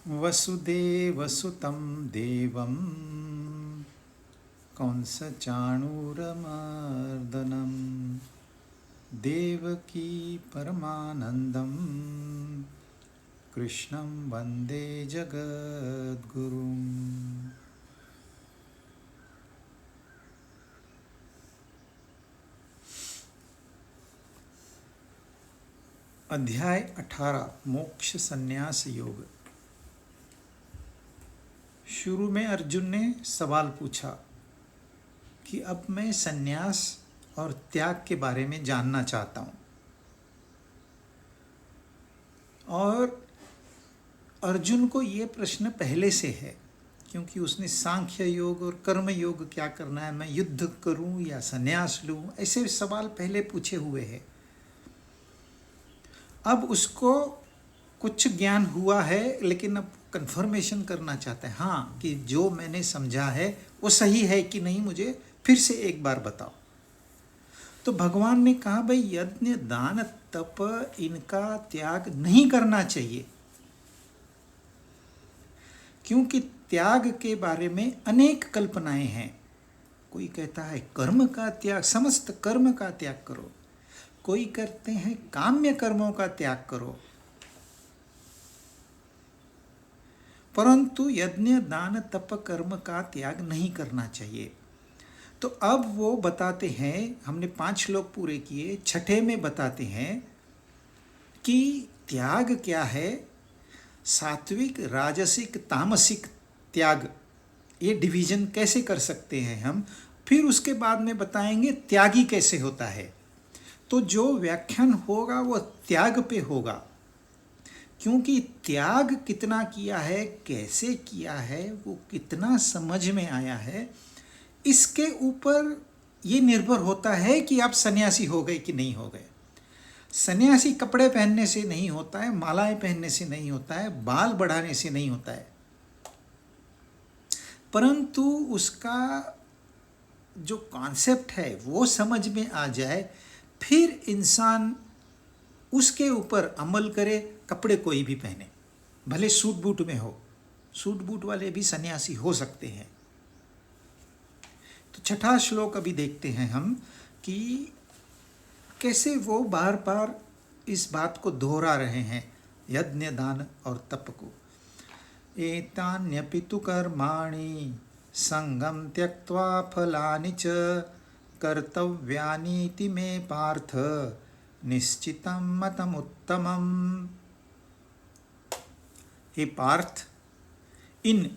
वसुदेवसुतं देवं कंसचाणूरमर्दनं देवकी परमानन्दं कृष्णं वन्दे जगद्गुरुम्। अध्याय 18 मोक्ष संन्यास योग। शुरू में अर्जुन ने सवाल पूछा कि अब मैं संन्यास और त्याग के बारे में जानना चाहता हूँ। और अर्जुन को ये प्रश्न पहले से है, क्योंकि उसने सांख्य योग और कर्म योग क्या करना है, मैं युद्ध करूँ या संन्यास लूँ, ऐसे सवाल पहले पूछे हुए हैं। अब उसको कुछ ज्ञान हुआ है, लेकिन अब कंफर्मेशन करना चाहता है, हाँ, कि जो मैंने समझा है वो सही है कि नहीं, मुझे फिर से एक बार बताओ। तो भगवान ने कहा, भाई यज्ञ दान तप इनका त्याग नहीं करना चाहिए, क्योंकि त्याग के बारे में अनेक कल्पनाएं हैं। कोई कहता है कर्म का त्याग, समस्त कर्म का त्याग करो, कोई कहते हैं काम्य कर्मों का त्याग करो, परंतु यज्ञ दान तप कर्म का त्याग नहीं करना चाहिए। तो अब वो बताते हैं, हमने 5 श्लोक पूरे किए, छठे में बताते हैं कि त्याग क्या है, सात्विक राजसिक तामसिक त्याग, ये डिवीजन कैसे कर सकते हैं हम। फिर उसके बाद में बताएंगे त्यागी कैसे होता है। तो जो व्याख्यान होगा वो त्याग पे होगा, क्योंकि त्याग कितना किया है, कैसे किया है, वो कितना समझ में आया है, इसके ऊपर ये निर्भर होता है कि आप सन्यासी हो गए कि नहीं हो गए। सन्यासी कपड़े पहनने से नहीं होता है, मालाएं पहनने से नहीं होता है, बाल बढ़ाने से नहीं होता है, परंतु उसका जो कॉन्सेप्ट है वो समझ में आ जाए, फिर इंसान उसके ऊपर अमल करे। कपड़े कोई भी पहने, भले सूट बूट में हो, सूट बूट वाले भी सन्यासी हो सकते हैं। तो छठा श्लोक अभी देखते हैं हम कि कैसे वो बार बार इस बात को दोहरा रहे हैं, यज्ञ दान और तप को। एतान्यपि तु कर्माणि संगम त्यक्त्वा फलानि च कर्तव्यानीति मे पार्थ निश्चितं मतमुत्तमम्। हे पार्थ, इन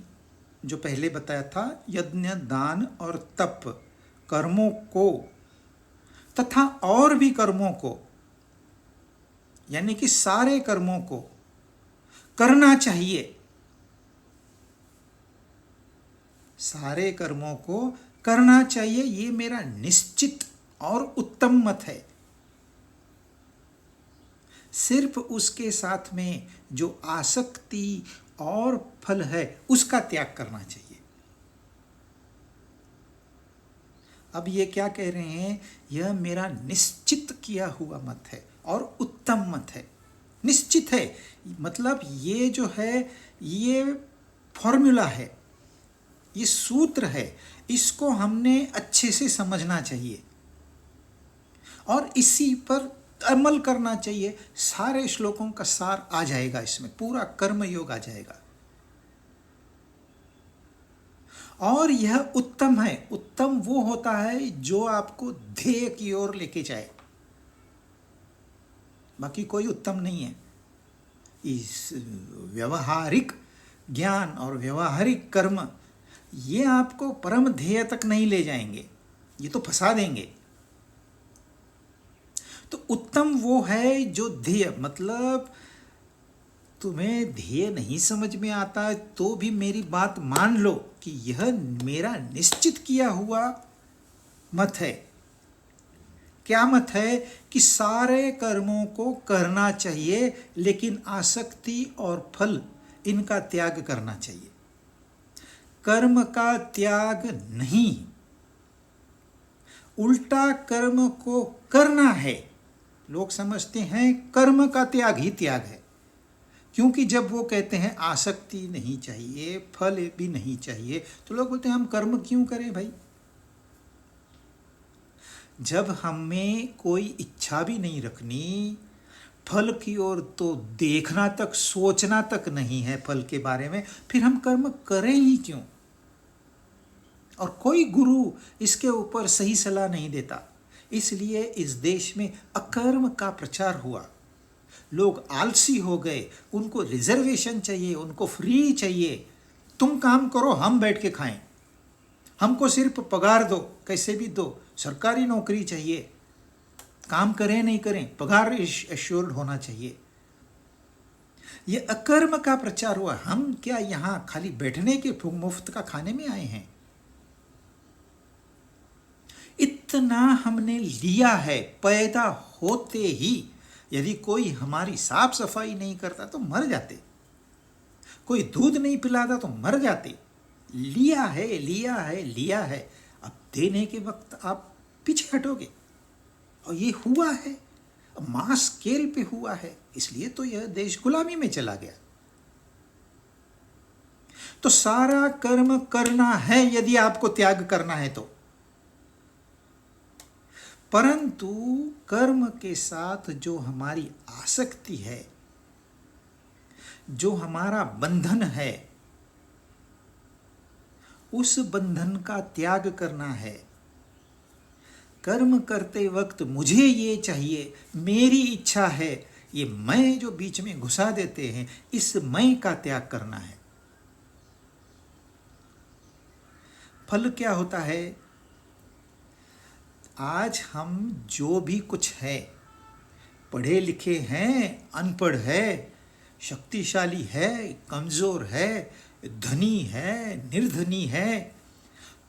जो पहले बताया था यज्ञ दान और तप कर्मों को तथा और भी कर्मों को, यानी कि सारे कर्मों को करना चाहिए, सारे कर्मों को करना चाहिए, ये मेरा निश्चित और उत्तम मत है। सिर्फ उसके साथ में जो आसक्ति और फल है उसका त्याग करना चाहिए। अब ये क्या कह रहे हैं, यह मेरा निश्चित किया हुआ मत है और उत्तम मत है। निश्चित है मतलब ये जो है, ये फॉर्मूला है, ये सूत्र है, इसको हमने अच्छे से समझना चाहिए और इसी पर अमल करना चाहिए। सारे श्लोकों का सार आ जाएगा इसमें, पूरा कर्म योग आ जाएगा। और यह उत्तम है। उत्तम वो होता है जो आपको ध्येय की ओर लेके जाए, बाकी कोई उत्तम नहीं है। इस व्यवहारिक ज्ञान और व्यवहारिक कर्म ये आपको परम ध्येय तक नहीं ले जाएंगे, ये तो फंसा देंगे। तो उत्तम वो है जो ध्येय, मतलब तुम्हें ध्येय नहीं समझ में आता तो भी मेरी बात मान लो कि यह मेरा निश्चित किया हुआ मत है। क्या मत है कि सारे कर्मों को करना चाहिए, लेकिन आसक्ति और फल इनका त्याग करना चाहिए। कर्म का त्याग नहीं, उल्टा कर्म को करना है। लोग समझते हैं कर्म का त्याग ही त्याग है, क्योंकि जब वो कहते हैं आसक्ति नहीं चाहिए, फल भी नहीं चाहिए, तो लोग बोलते हैं हम कर्म क्यों करें भाई। जब हमें कोई इच्छा भी नहीं रखनी, फल की ओर तो देखना तक, सोचना तक नहीं है फल के बारे में, फिर हम कर्म करें ही क्यों। और कोई गुरु इसके ऊपर सही सलाह नहीं देता। इसलिए इस देश में अकर्म का प्रचार हुआ। लोग आलसी हो गए, उनको रिजर्वेशन चाहिए, उनको फ्री चाहिए। तुम काम करो, हम बैठ के खाएं, हमको सिर्फ पगार दो, कैसे भी दो, सरकारी नौकरी चाहिए, काम करें नहीं करें पगार एश्योर्ड होना चाहिए। ये अकर्म का प्रचार हुआ। हम क्या यहाँ खाली बैठने के मुफ्त का खाने में आए हैं? इतना हमने लिया है। पैदा होते ही यदि कोई हमारी साफ सफाई नहीं करता तो मर जाते, कोई दूध नहीं पिलाता तो मर जाते। लिया है, लिया है, लिया है। अब देने के वक्त आप पीछे हटोगे। और ये हुआ है, मास स्केल पे हुआ है, इसलिए तो यह देश गुलामी में चला गया। तो सारा कर्म करना है यदि आपको त्याग करना है तो, परंतु कर्म के साथ जो हमारी आसक्ति है, जो हमारा बंधन है, उस बंधन का त्याग करना है। कर्म करते वक्त मुझे ये चाहिए, मेरी इच्छा है, ये मैं जो बीच में घुसा देते हैं, इस मैं का त्याग करना है। फल क्या होता है? आज हम जो भी कुछ है, पढ़े लिखे हैं, अनपढ़ है, शक्तिशाली है, कमजोर है, धनी है, निर्धनी है,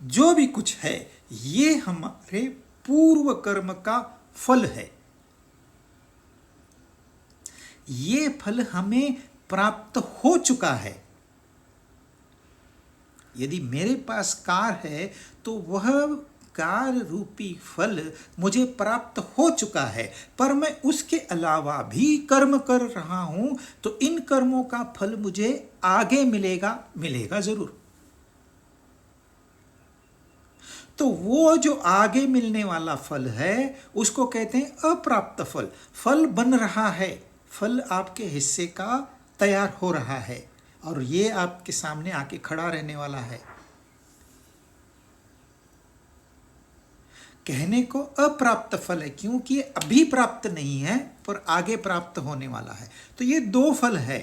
जो भी कुछ है, ये हमारे पूर्व कर्म का फल है। ये फल हमें प्राप्त हो चुका है। यदि मेरे पास कार है तो वह कार रूपी फल मुझे प्राप्त हो चुका है, पर मैं उसके अलावा भी कर्म कर रहा हूं, तो इन कर्मों का फल मुझे आगे मिलेगा, मिलेगा जरूर। तो वो जो आगे मिलने वाला फल है उसको कहते हैं अप्राप्त फल। फल बन रहा है, फल आपके हिस्से का तैयार हो रहा है और ये आपके सामने आके खड़ा रहने वाला है। कहने को अप्राप्त फल है क्योंकि ये अभी प्राप्त नहीं है पर आगे प्राप्त होने वाला है। तो ये दो फल है,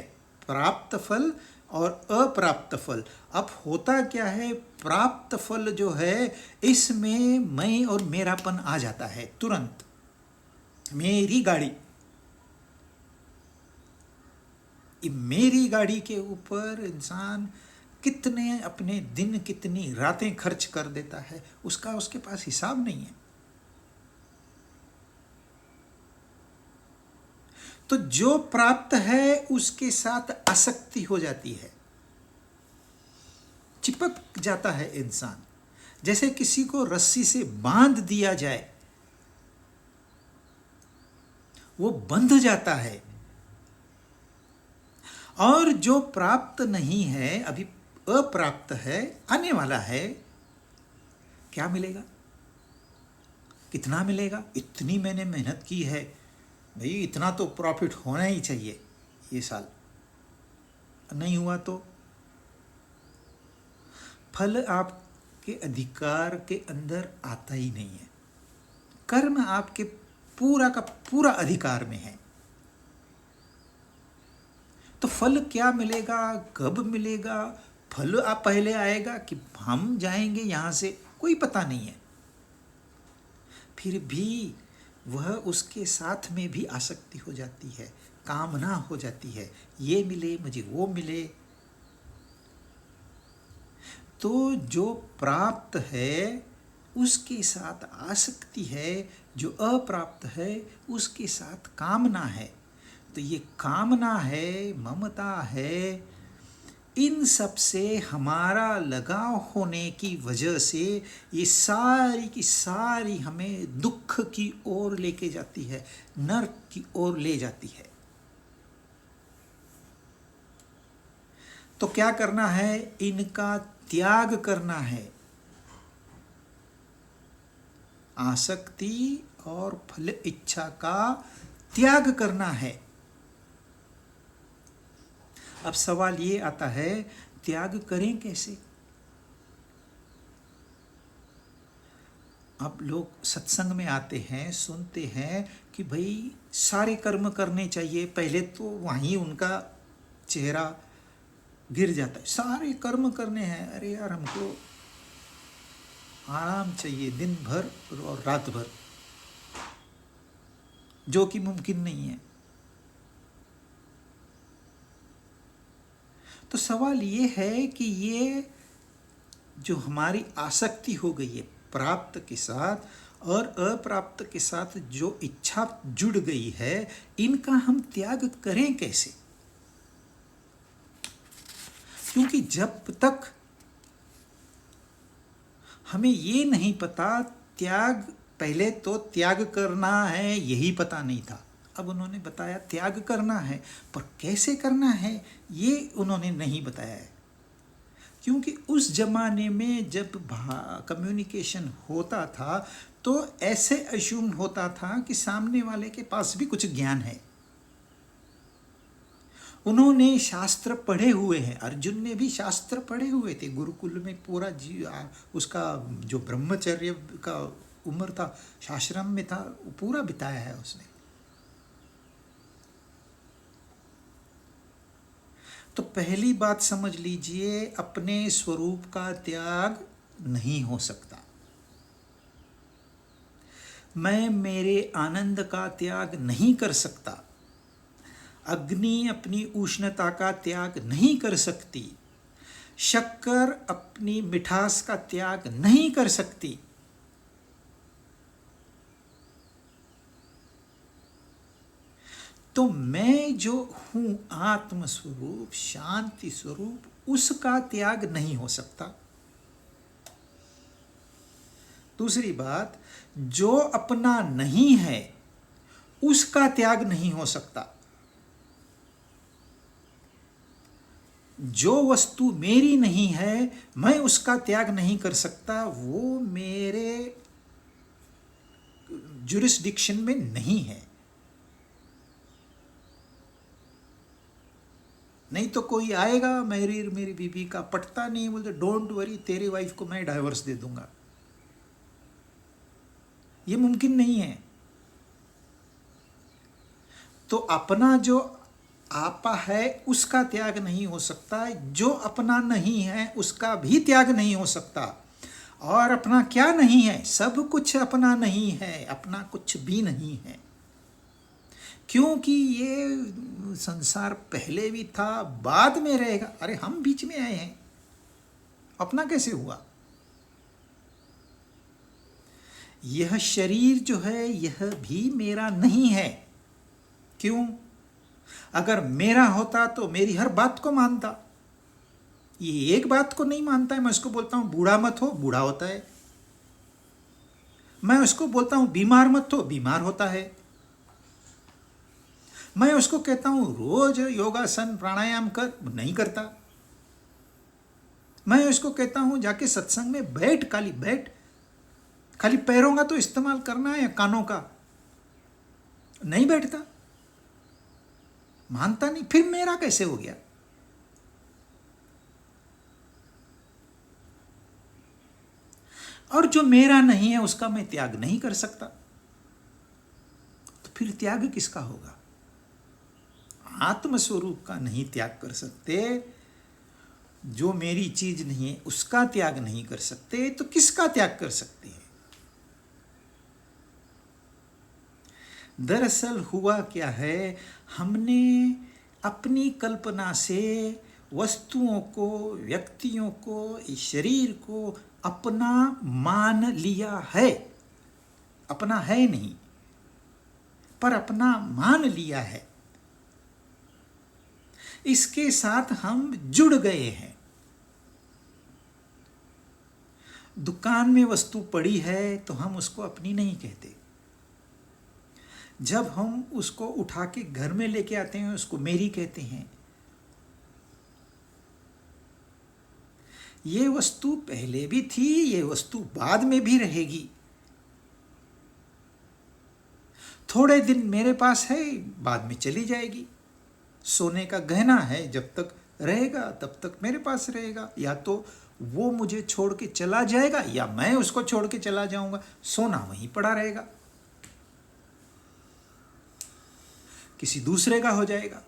प्राप्त फल और अप्राप्त फल। अब होता क्या है, प्राप्त फल जो है इसमें मैं और मेरापन आ जाता है तुरंत। मेरी गाड़ी, मेरी गाड़ी के ऊपर इंसान कितने अपने दिन, कितनी रातें खर्च कर देता है, उसका उसके पास हिसाब नहीं है। तो जो प्राप्त है उसके साथ आसक्ति हो जाती है, चिपक जाता है इंसान। जैसे किसी को रस्सी से बांध दिया जाए, वो बंध जाता है। और जो प्राप्त नहीं है, अभी अप्राप्त है, आने वाला है, क्या मिलेगा, कितना मिलेगा? इतनी मैंने मेहनत की है भाई, इतना तो प्रॉफिट होना ही चाहिए ये साल, नहीं हुआ तो फल आपके अधिकार के अंदर आता ही नहीं है। कर्म आपके पूरा का पूरा अधिकार में है। तो फल क्या मिलेगा, कब मिलेगा, फल आप पहले आएगा कि हम जाएंगे यहाँ से, कोई पता नहीं है। फिर भी वह उसके साथ में भी आसक्ति हो जाती है, कामना हो जाती है, ये मिले मुझे, वो मिले। तो जो प्राप्त है उसके साथ आसक्ति है, जो अप्राप्त है उसके साथ कामना है। तो ये कामना है, ममता है, इन सब से हमारा लगाव होने की वजह से ये सारी की सारी हमें दुख की ओर लेके जाती है, नरक की ओर ले जाती है। तो क्या करना है? इनका त्याग करना है। आसक्ति और फल इच्छा का त्याग करना है। अब सवाल ये आता है, त्याग करें कैसे? अब लोग सत्संग में आते हैं, सुनते हैं कि भाई सारे कर्म करने चाहिए। पहले तो वहीं उनका चेहरा गिर जाता है, सारे कर्म करने हैं। अरे यार, हमको आराम चाहिए दिन भर और रात भर, जो कि मुमकिन नहीं है। तो सवाल ये है कि ये जो हमारी आसक्ति हो गई है प्राप्त के साथ और अप्राप्त के साथ, जो इच्छा जुड़ गई है, इनका हम त्याग करें कैसे? क्योंकि जब तक हमें ये नहीं पता, त्याग, पहले तो त्याग करना है यही पता नहीं था। अब उन्होंने बताया त्याग करना है, पर कैसे करना है ये उन्होंने नहीं बताया है। क्योंकि उस जमाने में जब कम्युनिकेशन होता था तो ऐसे अश्यूम होता था कि सामने वाले के पास भी कुछ ज्ञान है। उन्होंने शास्त्र पढ़े हुए हैं, अर्जुन ने भी शास्त्र पढ़े हुए थे। गुरुकुल में पूरा उसका जो ब्रह्मचर्य का उम्र था, आश्रम में था, पूरा बिताया है उसने। तो पहली बात समझ लीजिए, अपने स्वरूप का त्याग नहीं हो सकता। मैं मेरे आनंद का त्याग नहीं कर सकता। अग्नि अपनी उष्णता का त्याग नहीं कर सकती। शक्कर अपनी मिठास का त्याग नहीं कर सकती। तो मैं जो हूं आत्म स्वरूप, शांति स्वरूप, उसका त्याग नहीं हो सकता। दूसरी बात, जो अपना नहीं है उसका त्याग नहीं हो सकता। जो वस्तु मेरी नहीं है मैं उसका त्याग नहीं कर सकता, वो मेरे जुरिस्डिक्शन में नहीं है। नहीं तो कोई आएगा, मेरी बीबी का पटता नहीं, बोलते डोंट वरी, तेरी वाइफ को मैं डाइवर्स दे दूंगा। ये मुमकिन नहीं है। तो अपना जो आपा है उसका त्याग नहीं हो सकता, जो अपना नहीं है उसका भी त्याग नहीं हो सकता। और अपना क्या नहीं है? सब कुछ अपना नहीं है, अपना कुछ भी नहीं है। क्योंकि ये संसार पहले भी था, बाद में रहेगा। अरे हम बीच में आए हैं, अपना कैसे हुआ? यह शरीर जो है यह भी मेरा नहीं है। क्यों? अगर मेरा होता तो मेरी हर बात को मानता। ये एक बात को नहीं मानता है। मैं उसको बोलता हूं बूढ़ा मत हो, बूढ़ा होता है। मैं उसको बोलता हूं बीमार मत हो, बीमार होता है। मैं उसको कहता हूं रोज योगासन प्राणायाम कर, नहीं करता। मैं उसको कहता हूं जाके सत्संग में बैठ, खाली पैरों का तो इस्तेमाल करना है या कानों का, नहीं बैठता, मानता नहीं। फिर मेरा कैसे हो गया? और जो मेरा नहीं है उसका मैं त्याग नहीं कर सकता, तो फिर त्याग किसका होगा? आत्मस्वरूप का नहीं त्याग कर सकते, जो मेरी चीज नहीं है उसका त्याग नहीं कर सकते, तो किसका त्याग कर सकते हैं? दरअसल हुआ क्या है, हमने अपनी कल्पना से वस्तुओं को, व्यक्तियों को, इस शरीर को अपना मान लिया है। अपना है नहीं, पर अपना मान लिया है। इसके साथ हम जुड़ गए हैं। दुकान में वस्तु पड़ी है तो हम उसको अपनी नहीं कहते। जब हम उसको उठा के घर में लेके आते हैं उसको मेरी कहते हैं। ये वस्तु पहले भी थी, ये वस्तु बाद में भी रहेगी। थोड़े दिन मेरे पास है, बाद में चली जाएगी। सोने का गहना है, जब तक रहेगा तब तक मेरे पास रहेगा। या तो वो मुझे छोड़ के चला जाएगा या मैं उसको छोड़ के चला जाऊंगा, सोना वहीं पड़ा रहेगा, किसी दूसरे का हो जाएगा।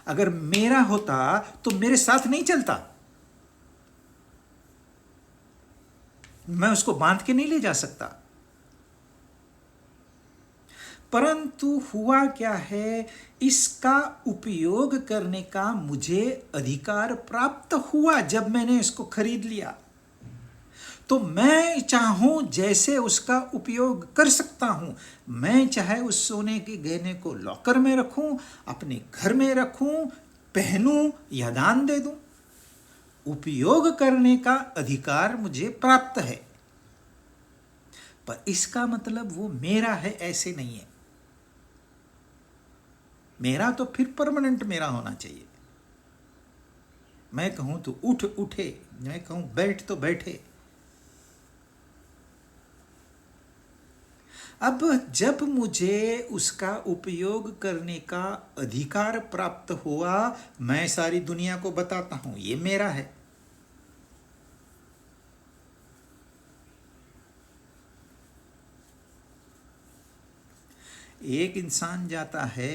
अगर मेरा होता तो मेरे साथ नहीं चलता, मैं उसको बांध के नहीं ले जा सकता। परंतु हुआ क्या है, इसका उपयोग करने का मुझे अधिकार प्राप्त हुआ जब मैंने इसको खरीद लिया। तो मैं चाहूं जैसे उसका उपयोग कर सकता हूं। मैं चाहे उस सोने के गहने को लॉकर में रखूं, अपने घर में रखूं, पहनूं या दान दे दूं। उपयोग करने का अधिकार मुझे प्राप्त है, पर इसका मतलब वो मेरा है ऐसे नहीं है। मेरा तो फिर परमानेंट मेरा होना चाहिए। मैं कहूं तो उठ उठे, मैं कहूं बैठ तो बैठे। अब जब मुझे उसका उपयोग करने का अधिकार प्राप्त हुआ, मैं सारी दुनिया को बताता हूं ये मेरा है। एक इंसान जाता है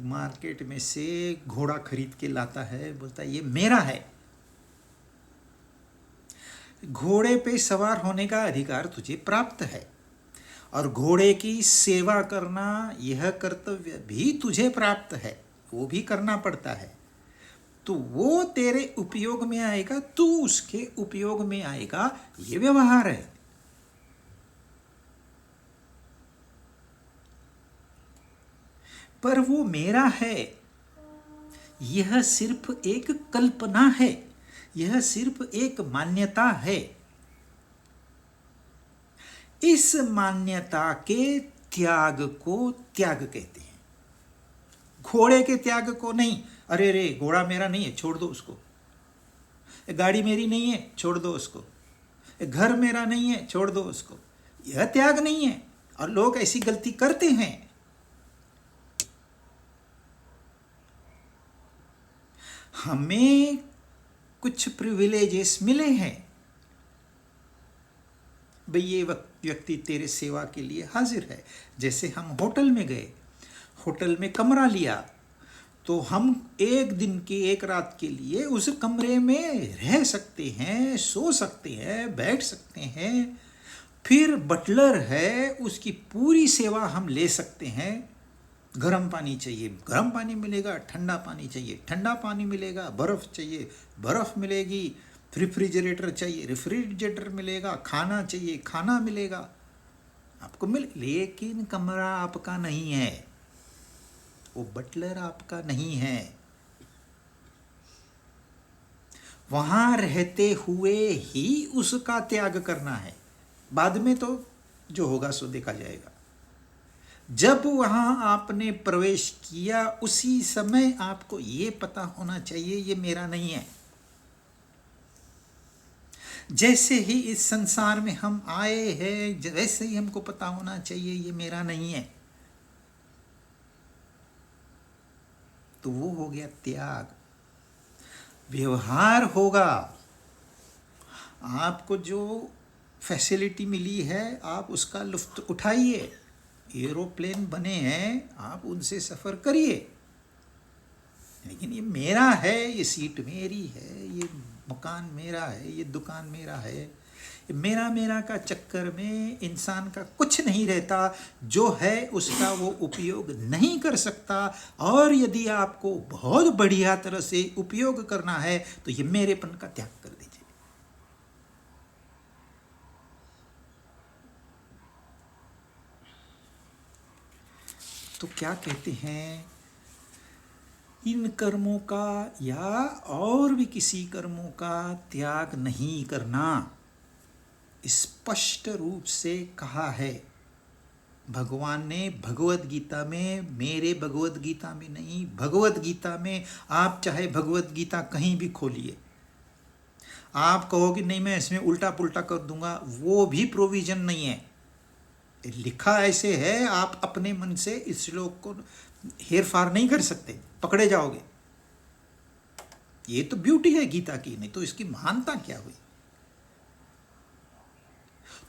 मार्केट में से, घोड़ा खरीद के लाता है, बोलता है ये मेरा है। घोड़े पे सवार होने का अधिकार तुझे प्राप्त है और घोड़े की सेवा करना यह कर्तव्य भी तुझे प्राप्त है, वो भी करना पड़ता है। तो वो तेरे उपयोग में आएगा, तू उसके उपयोग में आएगा, ये व्यवहार है। पर वो मेरा है, यह सिर्फ एक कल्पना है, यह सिर्फ एक मान्यता है। इस मान्यता के त्याग को त्याग कहते हैं, घोड़े के त्याग को नहीं। अरे रे घोड़ा मेरा नहीं है, छोड़ दो उसको। गाड़ी मेरी नहीं है, छोड़ दो उसको। घर मेरा नहीं है, छोड़ दो उसको। यह त्याग नहीं है। और लोग ऐसी गलती करते हैं। हमें कुछ प्रिविलेजेस मिले हैं, भाई ये व्यक्ति तेरे सेवा के लिए हाजिर है। जैसे हम होटल में गए, होटल में कमरा लिया, तो हम एक दिन की एक रात के लिए उस कमरे में रह सकते हैं, सो सकते हैं, बैठ सकते हैं। फिर बटलर है, उसकी पूरी सेवा हम ले सकते हैं। गर्म पानी चाहिए, गर्म पानी मिलेगा। ठंडा पानी चाहिए, ठंडा पानी मिलेगा। बर्फ़ चाहिए, बर्फ़ मिलेगी। रेफ्रिजरेटर चाहिए, रेफ्रिजरेटर मिलेगा। खाना चाहिए, खाना मिलेगा, आपको लेकिन कमरा आपका नहीं है, वो बटलर आपका नहीं है। वहां रहते हुए ही उसका त्याग करना है। बाद में तो जो होगा सो देखा जाएगा। जब वहां आपने प्रवेश किया, उसी समय आपको ये पता होना चाहिए ये मेरा नहीं है। जैसे ही इस संसार में हम आए हैं, वैसे ही हमको पता होना चाहिए ये मेरा नहीं है। तो वो हो गया त्याग। व्यवहार होगा। आपको जो फैसिलिटी मिली है, आप उसका लुत्फ उठाइए। एरोप्लेन बने हैं, आप उनसे सफ़र करिए। लेकिन ये मेरा है, ये सीट मेरी है, ये मकान मेरा है, ये दुकान मेरा है, ये मेरा मेरा का चक्कर में इंसान का कुछ नहीं रहता। जो है उसका वो उपयोग नहीं कर सकता। और यदि आपको बहुत बढ़िया तरह से उपयोग करना है तो ये मेरेपन का त्याग कर दीजिए। तो क्या कहते हैं, इन कर्मों का या और भी किसी कर्मों का त्याग नहीं करना, स्पष्ट रूप से कहा है भगवान ने भगवत गीता में। मेरे भगवत गीता में नहीं, भगवत गीता में। आप चाहे भगवत गीता कहीं भी खोलिए, आप कहोगे नहीं मैं इसमें उल्टा पुल्टा कर दूंगा, वो भी प्रोविजन नहीं है। लिखा ऐसे है, आप अपने मन से इस श्लोक को हेर फार नहीं कर सकते, पकड़े जाओगे। ये तो ब्यूटी है गीता की, नहीं तो इसकी महानता क्या हुई।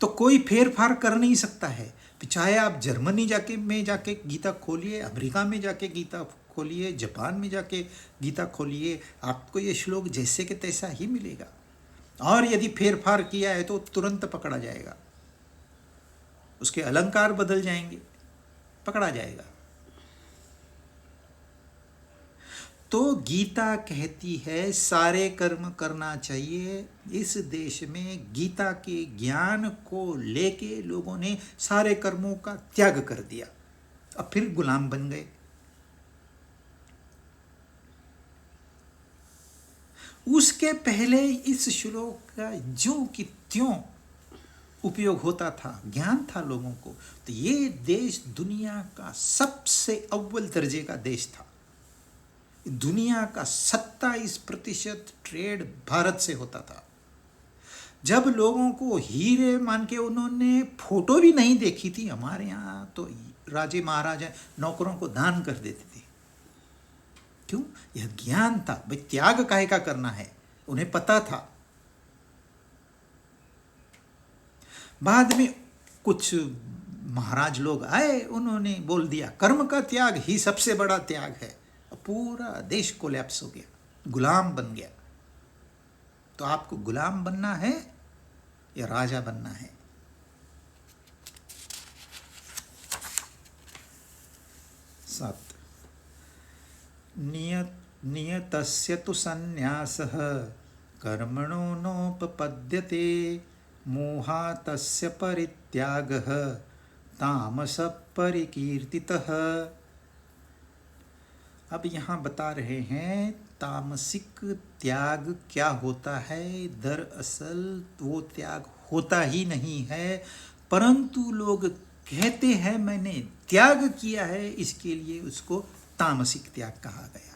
तो कोई फेर फार कर नहीं सकता है। तो चाहे आप जर्मनी जाके गीता खोलिए, अमेरिका में जाके गीता खोलिए, जापान में जाके गीता खोलिए, आपको ये श्लोक जैसे के तैसा ही मिलेगा। और यदि फेर फार किया है तो तुरंत पकड़ा जाएगा, उसके अलंकार बदल जाएंगे, पकड़ा जाएगा। तो गीता कहती है सारे कर्म करना चाहिए। इस देश में गीता के ज्ञान को लेके लोगों ने सारे कर्मों का त्याग कर दिया, अब फिर गुलाम बन गए। उसके पहले इस श्लोक का ज्यों की त्यों उपयोग होता था, ज्ञान था लोगों को। तो ये देश दुनिया का सबसे अव्वल दर्जे का देश था। दुनिया का 27% ट्रेड भारत से होता था। जब लोगों को हीरे मान के उन्होंने फोटो भी नहीं देखी थी, हमारे यहाँ तो राजे महाराजा नौकरों को दान कर देते थे। क्यों? यह ज्ञान था भाई, त्याग काहे का करना है, उन्हें पता था। बाद में कुछ महाराज लोग आए, उन्होंने बोल दिया कर्म का त्याग ही सबसे बड़ा त्याग है, पूरा देश कोलैप्स हो गया, गुलाम बन गया। तो आपको गुलाम बनना है या राजा बनना है? सात, नियतस्य तु संन्यासः कर्मणो नोपपद्यते मोहातस्य परित्यागः तामसः परिकीर्तितः। अब यहाँ बता रहे हैं तामसिक त्याग क्या होता है। दरअसल वो त्याग होता ही नहीं है, परंतु लोग कहते हैं मैंने त्याग किया है, इसके लिए उसको तामसिक त्याग कहा गया है।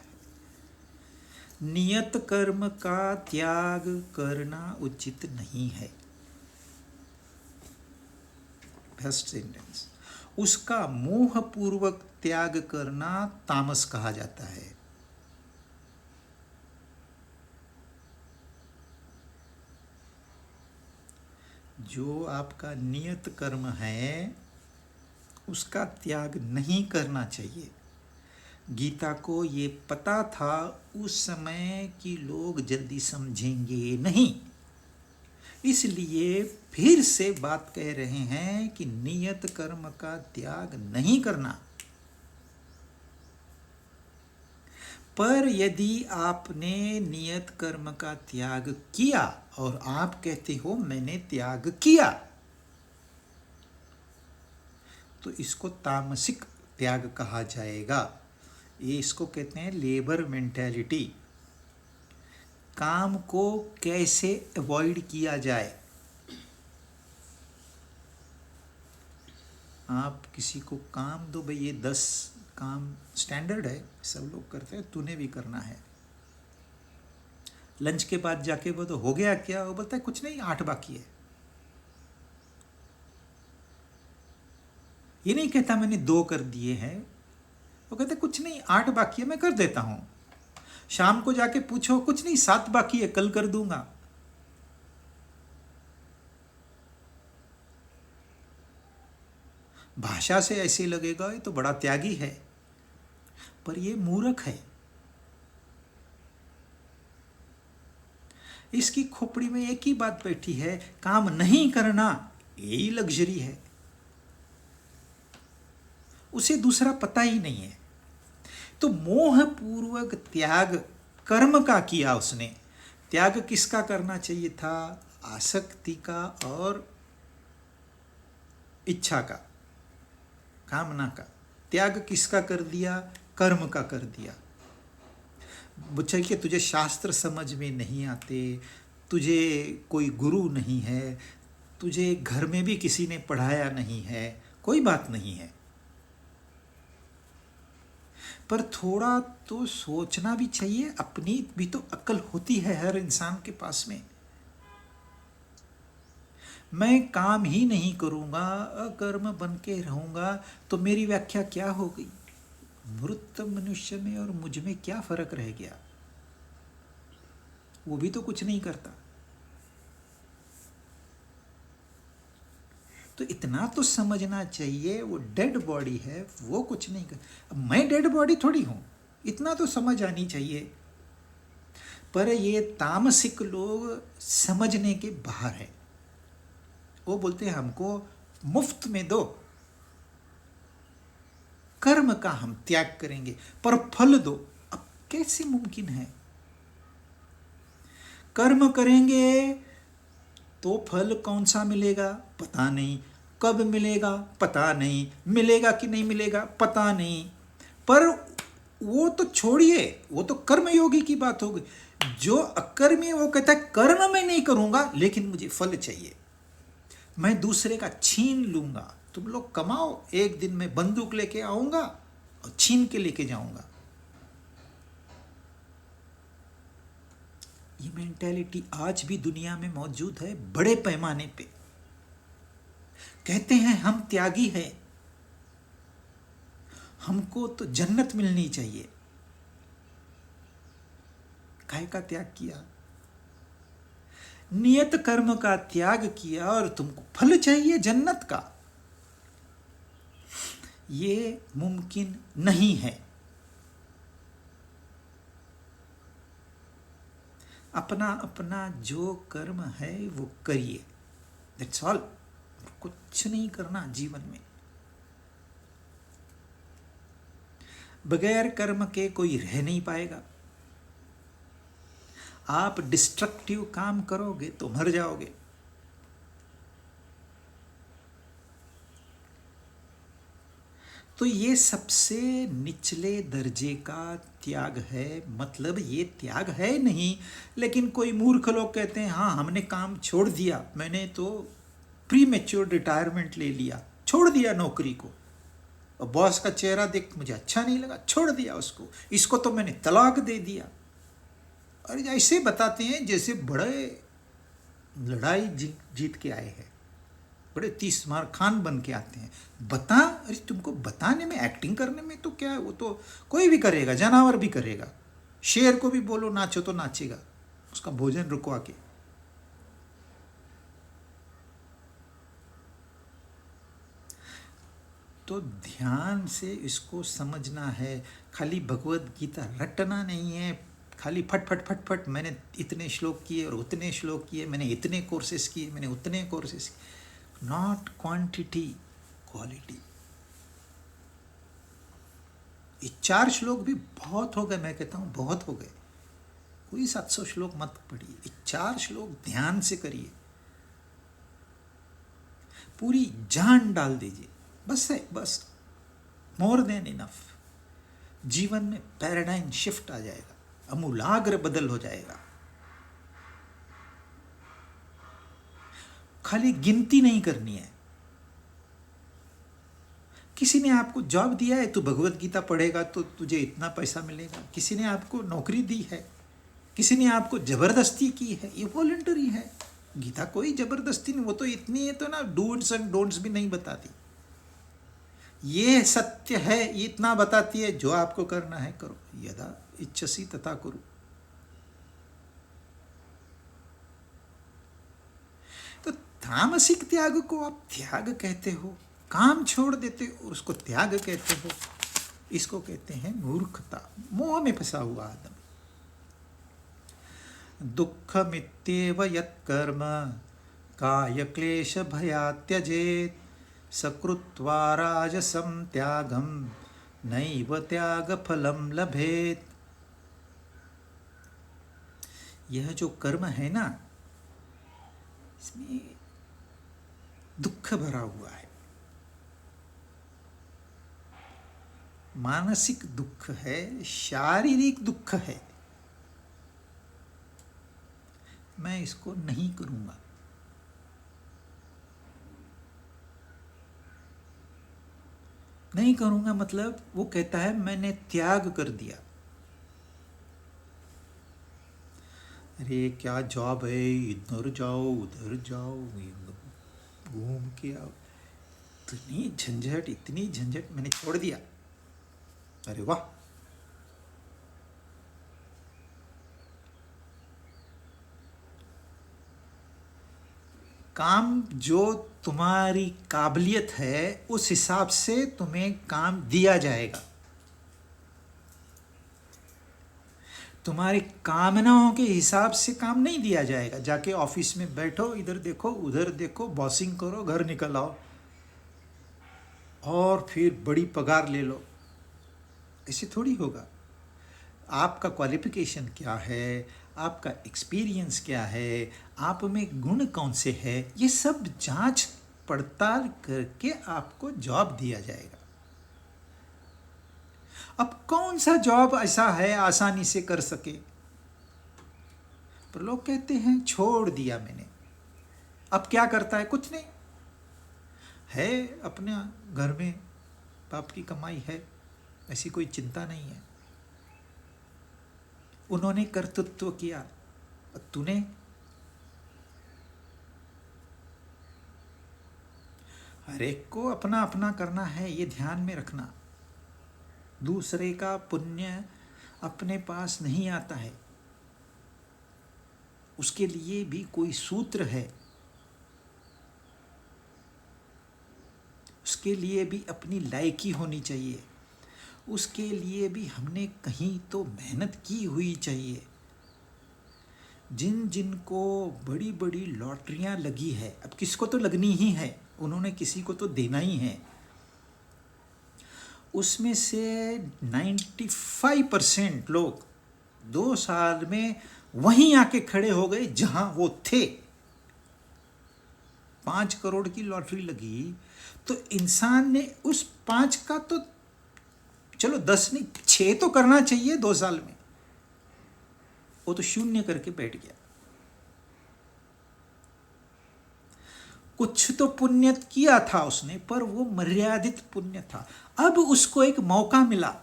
नियत कर्म का त्याग करना उचित नहीं है। फर्स्ट सेंटेंस, उसका मोहपूर्वक त्याग करना तामस कहा जाता है। जो आपका नियत कर्म है उसका त्याग नहीं करना चाहिए। गीता को ये पता था उस समय कि लोग जल्दी समझेंगे नहीं, इसलिए फिर से बात कह रहे हैं कि नियत कर्म का त्याग नहीं करना। पर यदि आपने नियत कर्म का त्याग किया और आप कहते हो मैंने त्याग किया, तो इसको तामसिक त्याग कहा जाएगा। ये इसको कहते हैं लेबर मेंटालिटी। काम को कैसे अवॉइड किया जाए। आप किसी को काम दो, भाई ये 10 काम स्टैंडर्ड है, सब लोग करते हैं, तूने भी करना है। लंच के बाद जाके वो तो हो गया क्या, वो बोलता है कुछ नहीं 8 बाकी है। ये नहीं कहता मैंने 2 कर दिए हैं, वो कहते कुछ नहीं 8 बाकी है मैं कर देता हूं। शाम को जाके पूछो कुछ नहीं 7 बाकी है कल कर दूंगा। भाषा से ऐसे लगेगा ये तो बड़ा त्यागी है, पर ये मूर्ख है। इसकी खोपड़ी में एक ही बात बैठी है, काम नहीं करना यही लग्जरी है, उसे दूसरा पता ही नहीं है। तो मोहपूर्वक त्याग कर्म का किया उसने। त्याग किसका करना चाहिए था? आसक्ति का और इच्छा का, कामना का। त्याग किसका कर दिया? कर्म का कर दिया। बुझे कि तुझे शास्त्र समझ में नहीं आते, तुझे कोई गुरु नहीं है, तुझे घर में भी किसी ने पढ़ाया नहीं है, कोई बात नहीं है, पर थोड़ा तो सोचना भी चाहिए। अपनी भी तो अक्ल होती है हर इंसान के पास में। मैं काम ही नहीं करूँगा, अकर्म बन के रहूँगा, तो मेरी व्याख्या क्या हो गई? मृत मनुष्य में और मुझ में क्या फर्क रह गया? वो भी तो कुछ नहीं करता। तो इतना तो समझना चाहिए, वो डेड बॉडी है, वो कुछ नहीं कर, मैं डेड बॉडी थोड़ी हूँ, इतना तो समझ आनी चाहिए। पर ये तामसिक लोग समझने के बाहर है। वो बोलते हैं हमको मुफ्त में दो, कर्म का हम त्याग करेंगे पर फल दो। अब कैसे मुमकिन है? कर्म करेंगे तो फल कौन सा मिलेगा पता नहीं, कब मिलेगा पता नहीं, मिलेगा कि नहीं मिलेगा पता नहीं। पर वो तो छोड़िए, वो तो कर्मयोगी की बात हो गई। जो अकर्मी वो कहता है कर्म मैं नहीं करूंगा लेकिन मुझे फल चाहिए, मैं दूसरे का छीन लूंगा। तुम लोग कमाओ, एक दिन मैं बंदूक लेके आऊंगा और छीन के लेके जाऊंगा। ये मेंटेलिटी आज भी दुनिया में मौजूद है बड़े पैमाने पे। कहते हैं हम त्यागी हैं, हमको तो जन्नत मिलनी चाहिए। काय का त्याग किया? नियत कर्म का त्याग किया और तुमको फल चाहिए जन्नत का। ये मुमकिन नहीं है। अपना अपना जो कर्म है वो करिए, दैट्स ऑल। कुछ नहीं करना जीवन में। बगैर कर्म के कोई रह नहीं पाएगा। आप डिस्ट्रक्टिव काम करोगे तो मर जाओगे। तो ये सबसे निचले दर्जे का त्याग है। मतलब ये त्याग है नहीं, लेकिन कोई मूर्ख लोग कहते हैं हाँ हमने काम छोड़ दिया, मैंने तो प्री मेच्योर रिटायरमेंट ले लिया, छोड़ दिया नौकरी को, और बॉस का चेहरा देख मुझे अच्छा नहीं लगा, छोड़ दिया उसको, इसको तो मैंने तलाक दे दिया। और ऐसे बताते हैं जैसे बड़े लड़ाई जीत के आए हैं, बड़े 30 मार खान बन के आते हैं। बता, अरे तुमको बताने में, एक्टिंग करने में तो क्या है, वो तो कोई भी करेगा, जानवर भी करेगा। शेर को भी बोलो नाचो तो नाचेगा, उसका भोजन रुकवा के। तो ध्यान से इसको समझना है। खाली भगवत गीता रटना नहीं है, खाली फट फट फट फट मैंने इतने श्लोक किए और उतने श्लोक किए, मैंने इतने कोर्सेस किए, मैंने उतने कोर्सेस किए। Not quantity, quality. ये 4 श्लोक भी बहुत हो गए, मैं कहता हूँ बहुत हो गए। कोई 700 श्लोक मत पढ़िए, ये 4 श्लोक ध्यान से करिए, पूरी जान डाल दीजिए, बस है, बस मोर देन इनफ। जीवन में पैराडाइम शिफ्ट आ जाएगा, अमूलाग्र बदल हो जाएगा। खाली गिनती नहीं करनी है। किसी ने आपको जॉब दिया है तो भगवत गीता पढ़ेगा तो तुझे इतना पैसा मिलेगा। किसी ने आपको नौकरी दी है, किसी ने आपको जबरदस्ती की है, ये वॉलंटरी है। गीता कोई जबरदस्ती नहीं, वो तो इतनी है तो ना डूड्स एंड डोंट्स भी नहीं बताती। ये सत्य है ये इतना बताती है, जो आपको करना है करो, यदा इच्छसी तथा करो। तो तामसिक त्याग को आप त्याग कहते हो, काम छोड़ देते हो और उसको त्याग कहते हो। इसको कहते हैं मूर्खता, मोह में फंसा हुआ आदमी। दुःखमित्येव यत्कर्म काय क्लेश भया त्यजेत सकृत्वा राजसं त्यागं नैव त्याग फलम लभेत। यह जो कर्म है ना, इसमें दुख भरा हुआ है। मानसिक दुख है, शारीरिक दुख है। मैं इसको नहीं करूंगा। नहीं करूंगा मतलब वो कहता है मैंने त्याग कर दिया। अरे क्या जॉब है, इधर जाओ उधर जाओ, घूम के आओ। इतनी झंझट मैंने छोड़ दिया। अरे वाह, काम जो तुम्हारी काबिलियत है उस हिसाब से तुम्हें काम दिया जाएगा। तुम्हारी कामनाओं के हिसाब से काम नहीं दिया जाएगा। जाके ऑफिस में बैठो, इधर देखो उधर देखो, बॉसिंग करो, घर निकल आओ और फिर बड़ी पगार ले लो। ऐसे थोड़ी होगा। आपका क्वालिफिकेशन क्या है, आपका एक्सपीरियंस क्या है, आप में गुण कौन से हैं, ये सब जांच पड़ताल करके आपको जॉब दिया जाएगा। अब कौन सा जॉब ऐसा है आसानी से कर सके? पर लोग कहते हैं छोड़ दिया मैंने। अब क्या करता है? कुछ नहीं है, अपने घर में बाप की कमाई है, ऐसी कोई चिंता नहीं है। उन्होंने कर्तृत्व किया, तूने हर एक को अपना अपना करना है, ये ध्यान में रखना। दूसरे का पुण्य अपने पास नहीं आता है, उसके लिए भी कोई सूत्र है, उसके लिए भी अपनी लायकी होनी चाहिए, उसके लिए भी हमने कहीं तो मेहनत की हुई चाहिए। जिन जिन को बड़ी बड़ी लॉटरियां लगी है, अब किसको तो लगनी ही है, उन्होंने किसी को तो देना ही है, उसमें से 95% लोग 2 साल में वहीं आके खड़े हो गए जहां वो थे। 5 करोड़ की लॉटरी लगी तो इंसान ने उस 5 का तो चलो 10 नहीं 6 तो करना चाहिए 2 साल में, वो तो शून्य करके बैठ गया। कुछ तो पुण्य किया था उसने, पर वो मर्यादित पुण्य था। अब उसको एक मौका मिला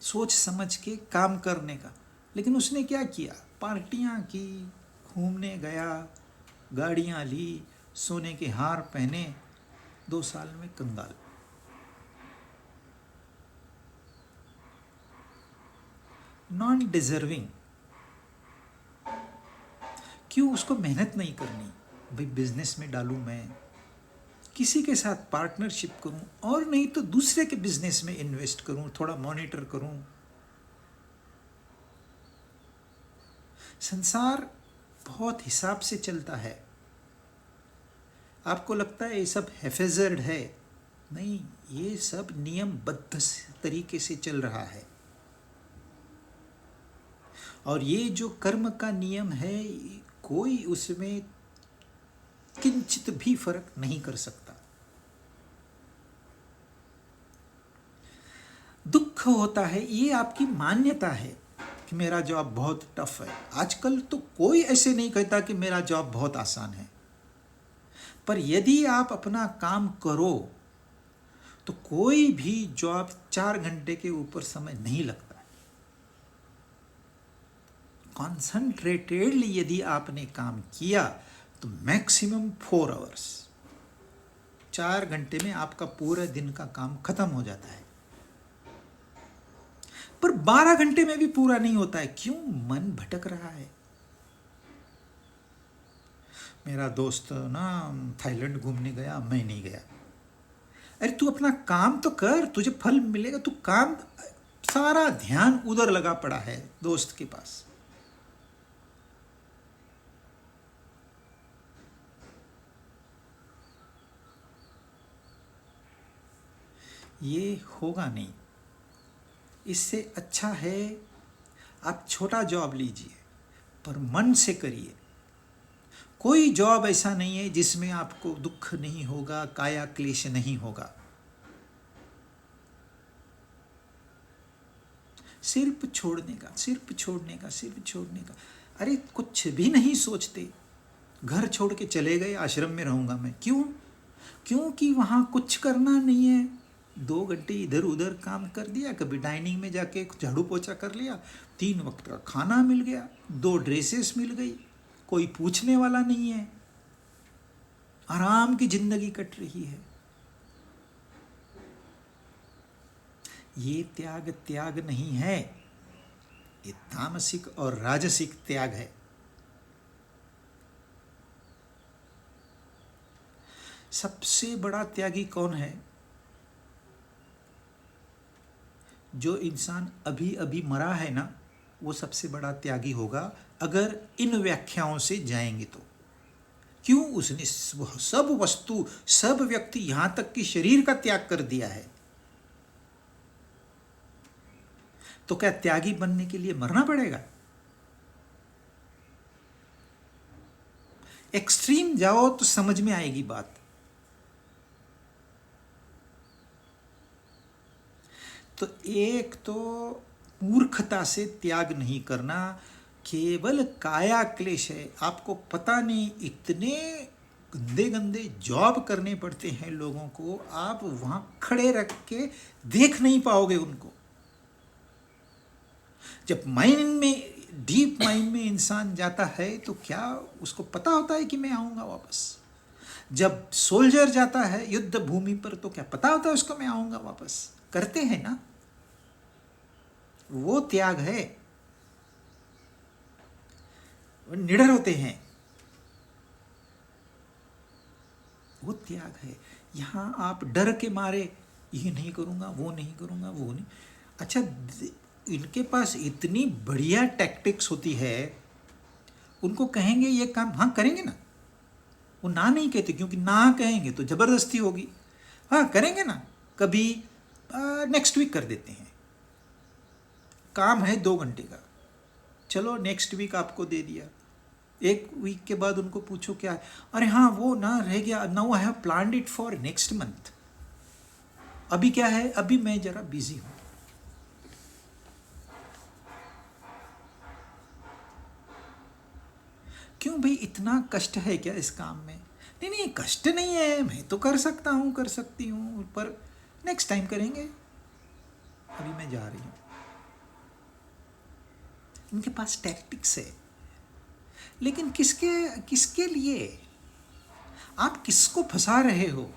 सोच समझ के काम करने का, लेकिन उसने क्या किया? पार्टियां की, घूमने गया, गाड़ियां ली, सोने के हार पहने, 2 साल में कंगाल। Non deserving. क्यों उसको मेहनत नहीं करनी? भाई बिजनेस में डालूं मैं, किसी के साथ पार्टनरशिप करूं, और नहीं तो दूसरे के बिजनेस में इन्वेस्ट करूं, थोड़ा मॉनिटर करूं। संसार बहुत हिसाब से चलता है। आपको लगता है ये सब हैफेजर्ड है? नहीं, ये सब नियमबद्ध तरीके से चल रहा है। और ये जो कर्म का नियम है, कोई उसमें किंचित भी फर्क नहीं कर सकता। दुख होता है, ये आपकी मान्यता है कि मेरा जॉब बहुत टफ है। आजकल तो कोई ऐसे नहीं कहता कि मेरा जॉब बहुत आसान है, पर यदि आप अपना काम करो तो कोई भी जॉब 4 घंटे के ऊपर समय नहीं लगता। कॉन्संट्रेटेडली यदि आपने काम किया तो मैक्सिमम 4 आवर्स, 4 घंटे में आपका पूरे दिन का काम खत्म हो जाता है। पर 12 घंटे में भी पूरा नहीं होता है। क्यों? मन भटक रहा है। मेरा दोस्त ना थाईलैंड घूमने गया, मैं नहीं गया। अरे तू अपना काम तो कर, तुझे फल मिलेगा। तू काम, सारा ध्यान उधर लगा पड़ा है दोस्त के पास। ये होगा नहीं। इससे अच्छा है आप छोटा जॉब लीजिए, पर मन से करिए। कोई जॉब ऐसा नहीं है जिसमें आपको दुख नहीं होगा, काया क्लेश नहीं होगा। सिर्फ छोड़ने का, सिर्फ छोड़ने का, सिर्फ छोड़ने का। अरे कुछ भी नहीं सोचते, घर छोड़ के चले गए, आश्रम में रहूंगा मैं। क्यों? क्योंकि वहाँ कुछ करना नहीं है। 2 घंटे इधर उधर काम कर दिया, कभी डाइनिंग में जाके झाड़ू पोछा कर लिया, 3 वक्त का खाना मिल गया, 2 ड्रेसेस मिल गई, कोई पूछने वाला नहीं है, आराम की जिंदगी कट रही है। ये त्याग त्याग नहीं है, ये तामसिक और राजसिक त्याग है। सबसे बड़ा त्यागी कौन है? जो इंसान अभी अभी मरा है ना, वो सबसे बड़ा त्यागी होगा, अगर इन व्याख्याओं से जाएंगे तो। क्यों? उसने सब वस्तु, सब व्यक्ति, यहां तक कि शरीर का त्याग कर दिया है। तो क्या त्यागी बनने के लिए मरना पड़ेगा? एक्सट्रीम जाओ तो समझ में आएगी बात। तो एक तो मूर्खता से त्याग नहीं करना, केवल काया क्लेश है। आपको पता नहीं, इतने गंदे गंदे जॉब करने पड़ते हैं लोगों को, आप वहां खड़े रख के देख नहीं पाओगे उनको। जब माइंड में, डीप माइंड में इंसान जाता है तो क्या उसको पता होता है कि मैं आऊंगा वापस? जब सोल्जर जाता है युद्ध भूमि पर तो क्या पता होता है उसको मैं आऊंगा वापस? करते हैं ना, वो त्याग है। वो निडर होते हैं, वो त्याग है। यहां आप डर के मारे ये नहीं करूंगा, वो नहीं करूंगा, वो नहीं। अच्छा, इनके पास इतनी बढ़िया टैक्टिक्स होती है, उनको कहेंगे ये काम, हाँ करेंगे ना, वो ना नहीं कहते, क्योंकि ना कहेंगे तो जबरदस्ती होगी। हाँ करेंगे ना, कभी नेक्स्ट वीक कर देते हैं, काम है 2 घंटे का, चलो नेक्स्ट वीक आपको दे दिया। 1 वीक के बाद उनको पूछो क्या है, अरे हाँ वो ना रह गया, now I have planned it for next month. अभी क्या है, अभी मैं जरा बिजी हूं। क्यों भाई, इतना कष्ट है क्या इस काम में? नहीं नहीं, कष्ट नहीं है, मैं तो कर सकता हूं, कर सकती हूं, पर नेक्स्ट टाइम करेंगे, अभी मैं जा रही हूं। इनके पास टैक्टिक्स है, लेकिन किसके किसके लिए? आप किसको फंसा रहे हो?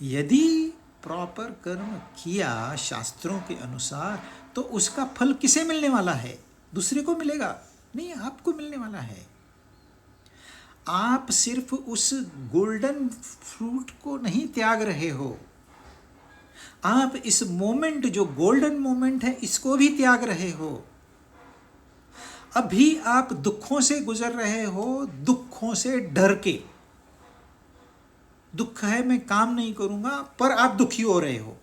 यदि प्रॉपर कर्म किया शास्त्रों के अनुसार, तो उसका फल किसे मिलने वाला है? दूसरे को मिलेगा? नहीं, आपको मिलने वाला है। आप सिर्फ उस गोल्डन फ्रूट को नहीं त्याग रहे हो, आप इस मोमेंट, जो गोल्डन मोमेंट है, इसको भी त्याग रहे हो। अभी आप दुखों से गुजर रहे हो, दुखों से डर के। दुख है मैं काम नहीं करूंगा, पर आप दुखी हो रहे हो।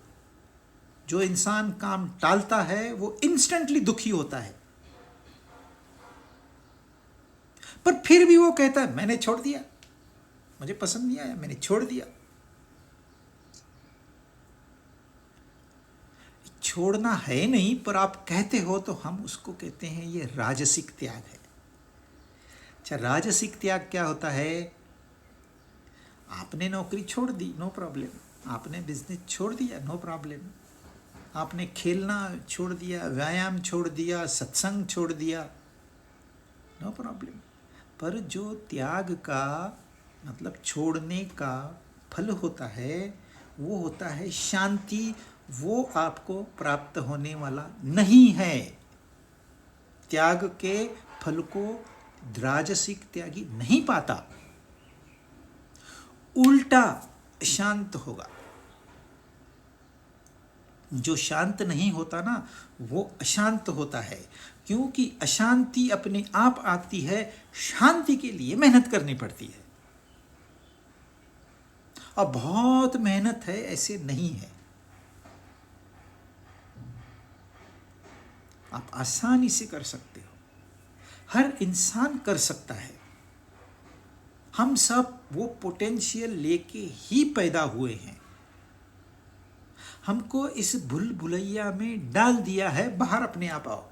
जो इंसान काम टालता है वो इंस्टेंटली दुखी होता है, पर फिर भी वो कहता है मैंने छोड़ दिया, मुझे पसंद नहीं आया, मैंने छोड़ दिया। छोड़ना है नहीं, पर आप कहते हो तो हम उसको कहते हैं ये राजसिक त्याग है। अच्छा, राजसिक त्याग क्या होता है? आपने नौकरी छोड़ दी, नो प्रॉब्लम। आपने बिजनेस छोड़ दिया, नो प्रॉब्लम। आपने खेलना छोड़ दिया, व्यायाम छोड़ दिया, सत्संग छोड़ दिया, नो प्रॉब्लम। पर जो त्याग का मतलब छोड़ने का फल होता है, वो होता है शांति। वो आपको प्राप्त होने वाला नहीं है। त्याग के फल को राजसिक त्यागी नहीं पाता, उल्टा शांत होगा। जो शांत नहीं होता ना, वो अशांत होता है, क्योंकि अशांति अपने आप आती है, शांति के लिए मेहनत करनी पड़ती है। और बहुत मेहनत है, ऐसे नहीं है। आप आसानी से कर सकते हो, हर इंसान कर सकता है। हम सब वो पोटेंशियल लेके ही पैदा हुए हैं। हमको इस भूल भुलैया में डाल दिया है, बाहर अपने आप आओ।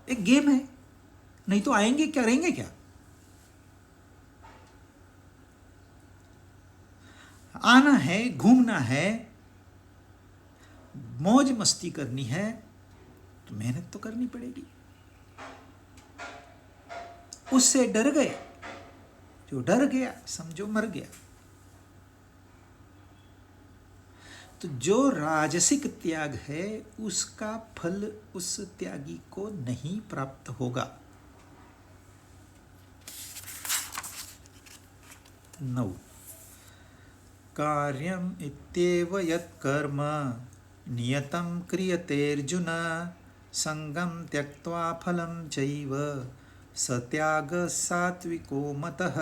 एक गेम है, नहीं तो आएंगे क्या, रहेंगे क्या? आना है, घूमना है, मौज मस्ती करनी है तो मेहनत तो करनी पड़ेगी। उससे डर गए, जो डर गया समझो मर गया। तो जो राजसिक त्याग है उसका फल उस त्यागी को नहीं प्राप्त होगा। 9 कार्यम इत्येव यत्कर्म नियतं क्रियते अर्जुन संगम त्यक्त्वा फलं चैव सत्याग सात्विको मतः।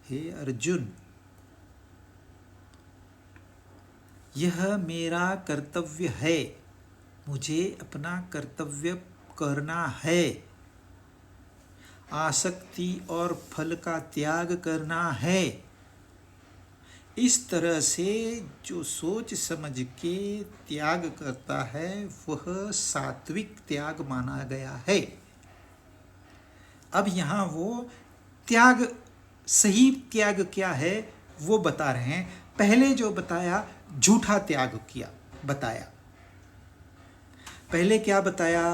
हे अर्जुन, यह मेरा कर्तव्य है, मुझे अपना कर्तव्य करना है, आसक्ति और फल का त्याग करना है। इस तरह से जो सोच समझ के त्याग करता है वह सात्विक त्याग माना गया है। अब यहाँ वो त्याग, सही त्याग क्या है वो बता रहे हैं। पहले जो बताया झूठा त्याग किया बताया। पहले क्या बताया?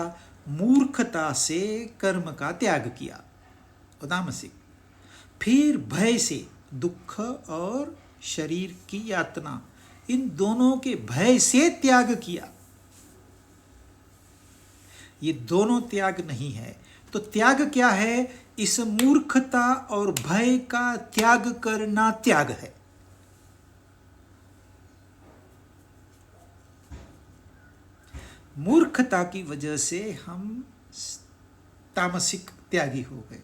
मूर्खता से कर्म का त्याग किया, तामसिक। फिर भय से, दुख और शरीर की यातना, इन दोनों के भय से त्याग किया। ये दोनों त्याग नहीं है। तो त्याग क्या है? इस मूर्खता और भय का त्याग करना त्याग है। मूर्खता की वजह से हम तामसिक त्यागी हो गए,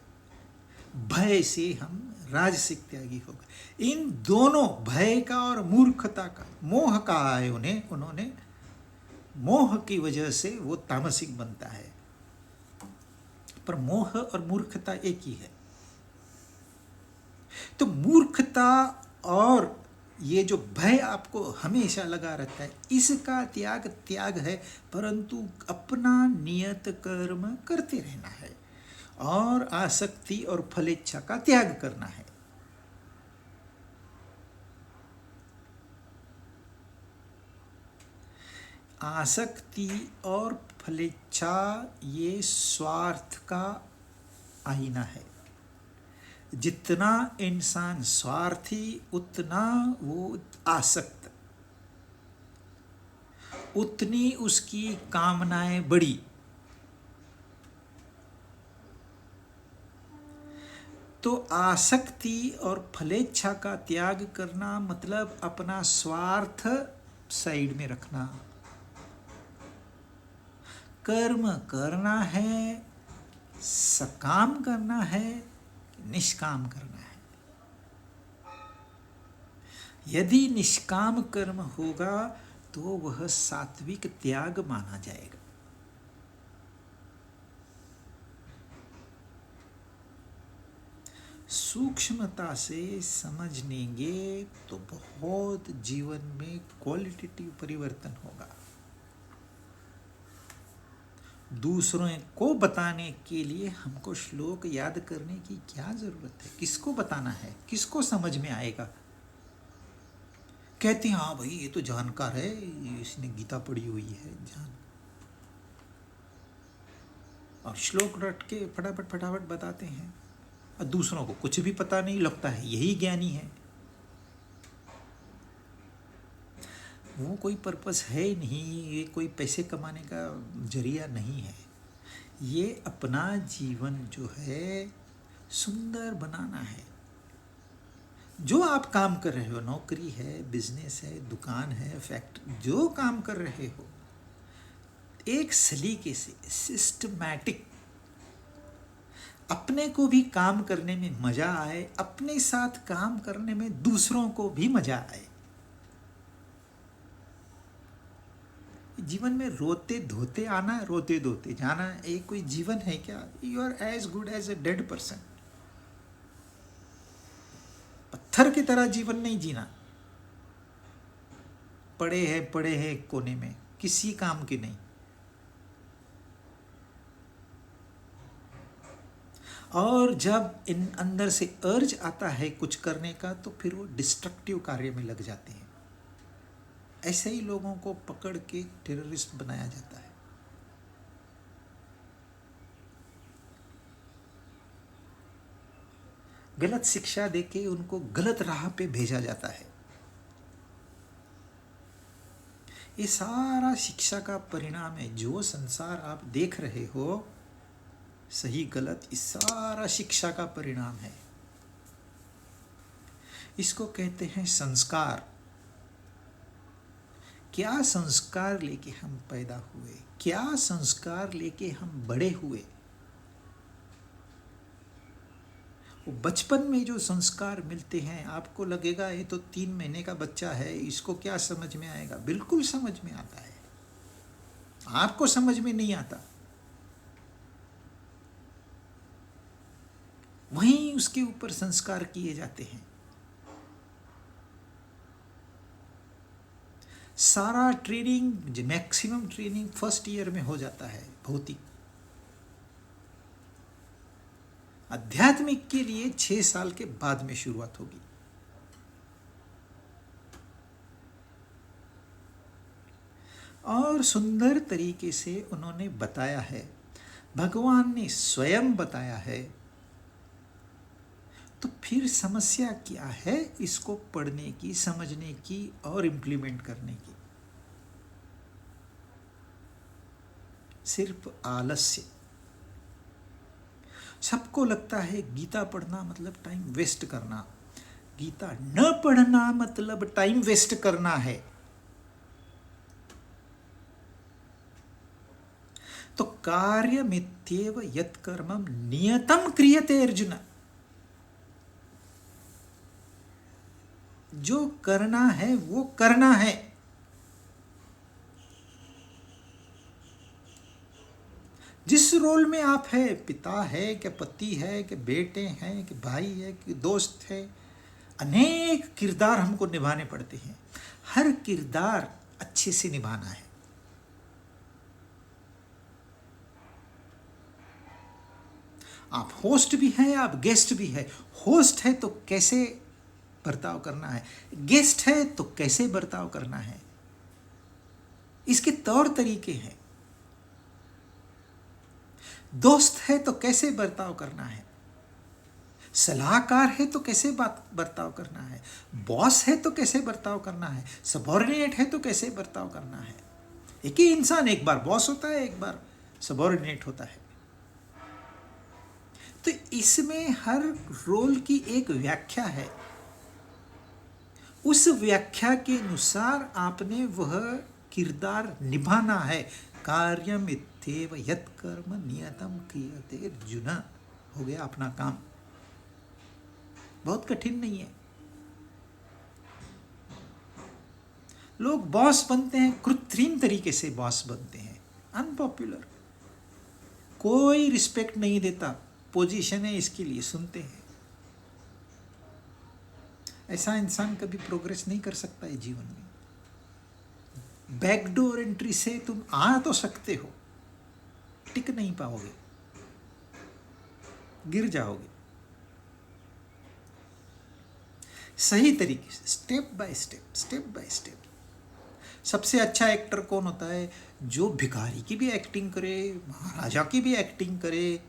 भय से हम राजसिक त्यागी हो गए। इन दोनों, भय का और मूर्खता का, मोह कहा है उन्होंने मोह की वजह से वो तामसिक बनता है। पर मोह और मूर्खता एक ही है। तो मूर्खता और ये जो भय आपको हमेशा लगा रहता है, इसका त्याग है, परंतु अपना नियत कर्म करते रहना है और आसक्ति और फलेच्छा का त्याग करना है। आसक्ति और फलेच्छा ये स्वार्थ का आईना है। जितना इंसान स्वार्थी उतना वो आसक्त, उतनी उसकी कामनाएं बड़ी। तो आसक्ति और फलेच्छा का त्याग करना मतलब अपना स्वार्थ साइड में रखना। कर्म करना है, सकाम करना है, निष्काम करना है। यदि निष्काम कर्म होगा तो वह सात्विक त्याग माना जाएगा। सूक्ष्मता से समझ लेंगे तो बहुत जीवन में क्वालिटेटिव परिवर्तन होगा। दूसरों को बताने के लिए हमको श्लोक याद करने की क्या जरूरत है? किसको बताना है? किसको समझ में आएगा? कहते हैं हाँ भाई ये तो जानकार है, इसने गीता पढ़ी हुई है, जान। और श्लोक रट के फटाफट बताते हैं और दूसरों को कुछ भी पता नहीं, लगता है यही ज्ञानी है। वो कोई पर्पस है नहीं, ये कोई पैसे कमाने का जरिया नहीं है। ये अपना जीवन जो है सुंदर बनाना है। जो आप काम कर रहे हो, नौकरी है, बिजनेस है, दुकान है, फैक्ट्री, जो काम कर रहे हो, एक सलीके से सिस्टमैटिक, अपने को भी काम करने में मजा आए, अपने साथ काम करने में दूसरों को भी मजा आए। जीवन में रोते धोते आना, रोते धोते जाना, ये कोई जीवन है क्या? You are as good as a dead person. पत्थर की तरह जीवन नहीं जीना। पड़े हैं कोने में, किसी काम के नहीं। और जब इन अंदर से अर्ज आता है कुछ करने का, तो फिर वो डिस्ट्रक्टिव कार्य में लग जाते हैं। ऐसे ही लोगों को पकड़ के टेररिस्ट बनाया जाता है। गलत शिक्षा देके उनको गलत राह पे भेजा जाता है। ये सारा शिक्षा का परिणाम है। जो संसार आप देख रहे हो, सही गलत, इस सारा शिक्षा का परिणाम है। इसको कहते हैं संस्कार। क्या संस्कार लेके हम पैदा हुए, क्या संस्कार लेके हम बड़े हुए। वो बचपन में जो संस्कार मिलते हैं, आपको लगेगा ये तो 3 महीने का बच्चा है, इसको क्या समझ में आएगा। बिल्कुल समझ में आता है, आपको समझ में नहीं आता। वहीं उसके ऊपर संस्कार किए जाते हैं। सारा training, maximum training first year में हो जाता है भौतिक। आध्यात्मिक के लिए 6 साल के बाद में शुरुआत होगी। और सुंदर तरीके से उन्होंने बताया है, भगवान ने स्वयं बताया है। तो फिर समस्या क्या है इसको पढ़ने की, समझने की और इम्प्लीमेंट करने की? सिर्फ आलस्य। सबको लगता है गीता पढ़ना मतलब टाइम वेस्ट करना, गीता न पढ़ना मतलब टाइम वेस्ट करना है। तो कार्यमित्येव यत्कर्मं नियतं क्रियते अर्जुन। जो करना है वो करना है। जिस रोल में आप है, पिता है कि पति है कि बेटे हैं कि भाई है कि दोस्त है, अनेक किरदार हमको निभाने पड़ते हैं। हर किरदार अच्छे से निभाना है। आप होस्ट भी हैं, आप गेस्ट भी है। होस्ट है तो कैसे बर्ताव करना है, गेस्ट है तो कैसे बर्ताव करना है, इसके तौर तरीके हैं। दोस्त है तो कैसे बर्ताव करना है, सलाहकार है तो कैसे बर्ताव करना है, बॉस है तो कैसे बर्ताव करना है, सबॉर्डिनेट है तो कैसे बर्ताव करना है। एक ही इंसान एक बार बॉस होता है, एक बार सबॉर्डिनेट होता है। तो इसमें हर रोल की एक व्याख्या है। उस व्याख्या के अनुसार आपने वह किरदार निभाना है। कार्यमित्येव यत्कर्म नियतं क्रियते अर्जुन। हो गया अपना काम। बहुत कठिन नहीं है। लोग बॉस बनते हैं, कृत्रिम तरीके से बॉस बनते हैं, अनपॉपुलर, कोई रिस्पेक्ट नहीं देता, पोजीशन है इसके लिए सुनते हैं। ऐसा इंसान कभी प्रोग्रेस नहीं कर सकता है जीवन में। बैकडोर एंट्री से तुम आ तो सकते हो, टिक नहीं पाओगे, गिर जाओगे। सही तरीके से step by step, step by step. सबसे अच्छा एक्टर कौन होता है? जो भिखारी की भी एक्टिंग करे, महाराजा की भी एक्टिंग करे,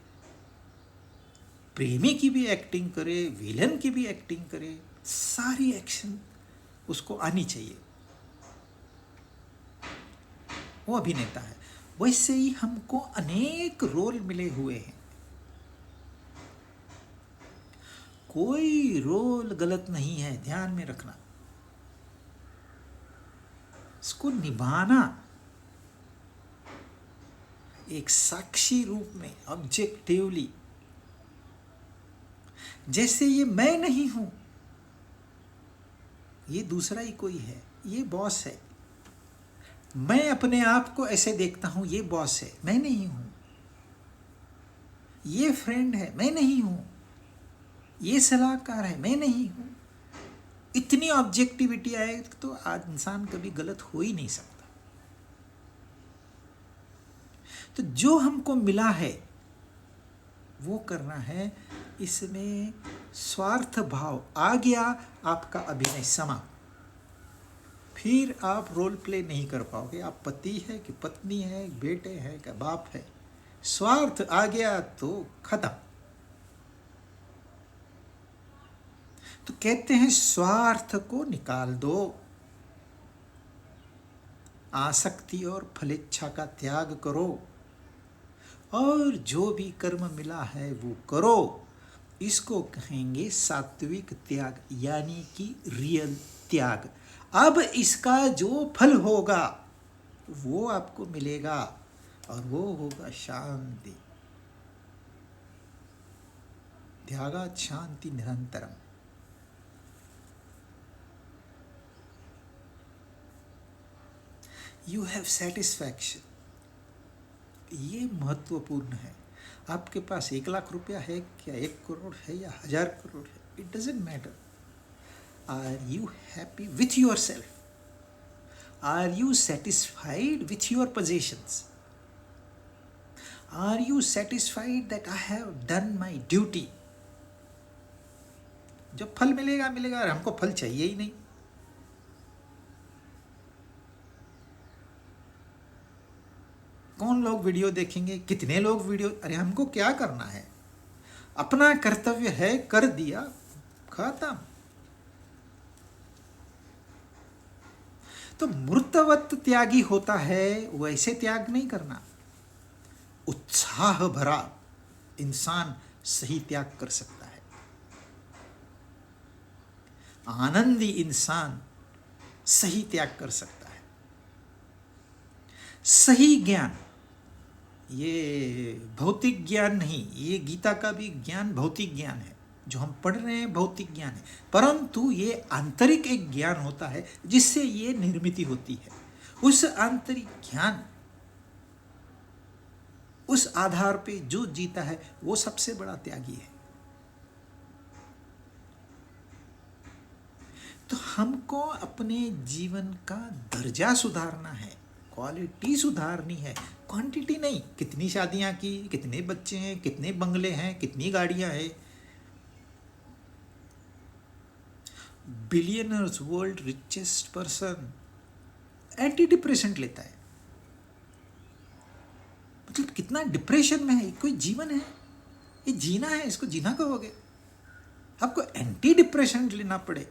प्रेमी की भी एक्टिंग करे, विलन की भी एक्टिंग करे, सारी एक्शन उसको आनी चाहिए। वो अभिनेता है। वैसे ही हमको अनेक रोल मिले हुए हैं। कोई रोल गलत नहीं है, ध्यान में रखना। इसको निभाना एक साक्षी रूप में, ऑब्जेक्टिवली। जैसे ये मैं नहीं हूं, ये दूसरा ही कोई है, ये बॉस है। मैं अपने आप को ऐसे देखता हूं, ये बॉस है, मैं नहीं हूं। ये फ्रेंड है, मैं नहीं हूं। ये सलाहकार है, मैं नहीं हूं। इतनी ऑब्जेक्टिविटी आए तो आज इंसान कभी गलत हो ही नहीं सकता। तो जो हमको मिला है वो करना है। इसमें स्वार्थ भाव आ गया, आपका अभिनय समाप्त। फिर आप रोल प्ले नहीं कर पाओगे। आप पति है कि पत्नी है, बेटे हैं कि बाप है, स्वार्थ आ गया तो खत्म। तो कहते हैं स्वार्थ को निकाल दो, आसक्ति और फलेच्छा का त्याग करो, और जो भी कर्म मिला है वो करो। इसको कहेंगे सात्विक त्याग, यानी कि रियल त्याग। अब इसका जो फल होगा वो आपको मिलेगा, और वो होगा शांति। त्यागात् शांति निरंतरम। You have satisfaction. ये महत्वपूर्ण है। आपके पास 1,00,000 रुपया है क्या, 1 करोड़ है या 1000 करोड़ है, it doesn't matter. Are you happy with yourself? Are you satisfied with your possessions? Are you satisfied that I have done my duty? जब फल मिलेगा मिलेगा, और हमको फल चाहिए ही नहीं। कौन लोग वीडियो देखेंगे, कितने लोग वीडियो, अरे हमको क्या करना है, अपना कर्तव्य है, कर दिया, खत्म। तो मूर्तवत त्यागी होता है, वैसे त्याग नहीं करना। उत्साह भरा इंसान सही त्याग कर सकता है। आनंदी इंसान सही त्याग कर सकता है। सही ज्ञान, ये भौतिक ज्ञान नहीं, ये गीता का भी ज्ञान भौतिक ज्ञान है। जो हम पढ़ रहे हैं भौतिक ज्ञान है, परंतु ये आंतरिक एक ज्ञान होता है जिससे ये निर्मित होती है। उस आंतरिक ज्ञान, उस आधार पे जो जीता है वो सबसे बड़ा त्यागी है। तो हमको अपने जीवन का दर्जा सुधारना है, क्वालिटी सुधारनी है, क्वांटिटी नहीं। कितनी शादियां की, कितने बच्चे हैं, कितने बंगले हैं, कितनी गाड़ियां हैं। Billionaires, world richest person anti depressant लेता है। मतलब कितना डिप्रेशन में है। कोई जीवन है, ये जीना है, इसको जीना कहोगे? आपको एंटी डिप्रेशन लेना पड़े,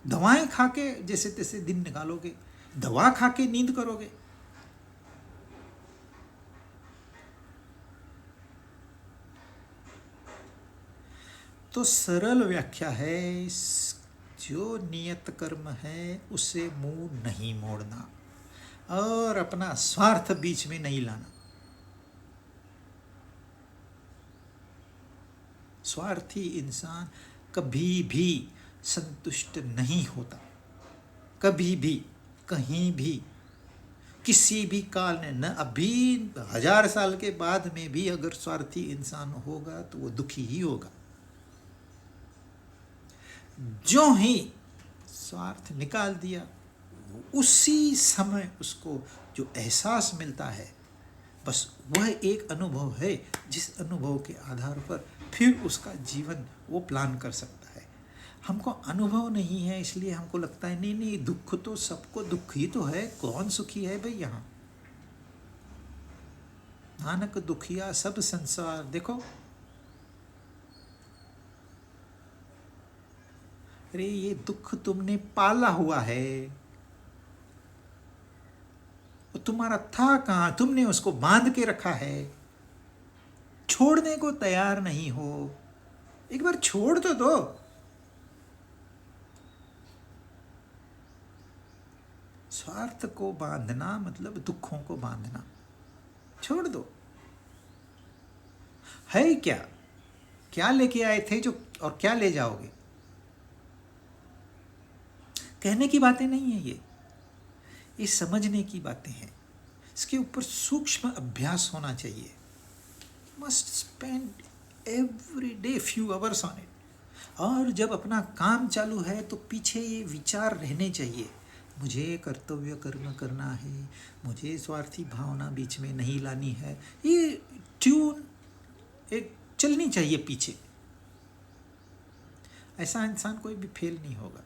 दवाएं खा के जैसे तैसे दिन निकालोगे, दवा खा के नींद करोगे? तो सरल व्याख्या है, जो नियत कर्म है उसे मुंह नहीं मोड़ना, और अपना स्वार्थ बीच में नहीं लाना। स्वार्थी इंसान कभी भी संतुष्ट नहीं होता, कभी भी, कहीं भी, किसी भी काल में। न अभी 1000 साल के बाद में भी अगर स्वार्थी इंसान होगा तो वो दुखी ही होगा। जो ही स्वार्थ निकाल दिया, उसी समय उसको जो एहसास मिलता है, बस वह एक अनुभव है जिस अनुभव के आधार पर फिर उसका जीवन वो प्लान कर सकता है। हमको अनुभव नहीं है, इसलिए हमको लगता है नहीं नहीं, दुख तो सबको दुख ही तो है, कौन सुखी है भाई यहाँ? नानक दुखिया सब संसार। देखो, अरे ये दुख तुमने पाला हुआ है, तुम्हारा था कहाँ, तुमने उसको बांध के रखा है, छोड़ने को तैयार नहीं हो। एक बार छोड़ तो दो। स्वार्थ को बांधना मतलब दुखों को बांधना। छोड़ दो। है क्या, क्या लेके आए थे जो, और क्या ले जाओगे? कहने की बातें नहीं है ये समझने की बातें हैं। इसके ऊपर सूक्ष्म अभ्यास होना चाहिए। Must spend every day few hours on it. और जब अपना काम चालू है तो पीछे ये विचार रहने चाहिए, मुझे कर्तव्य कर्म करना है, मुझे स्वार्थी भावना बीच में नहीं लानी है। ये ट्यून एक चलनी चाहिए पीछे। ऐसा इंसान कोई भी फेल नहीं होगा।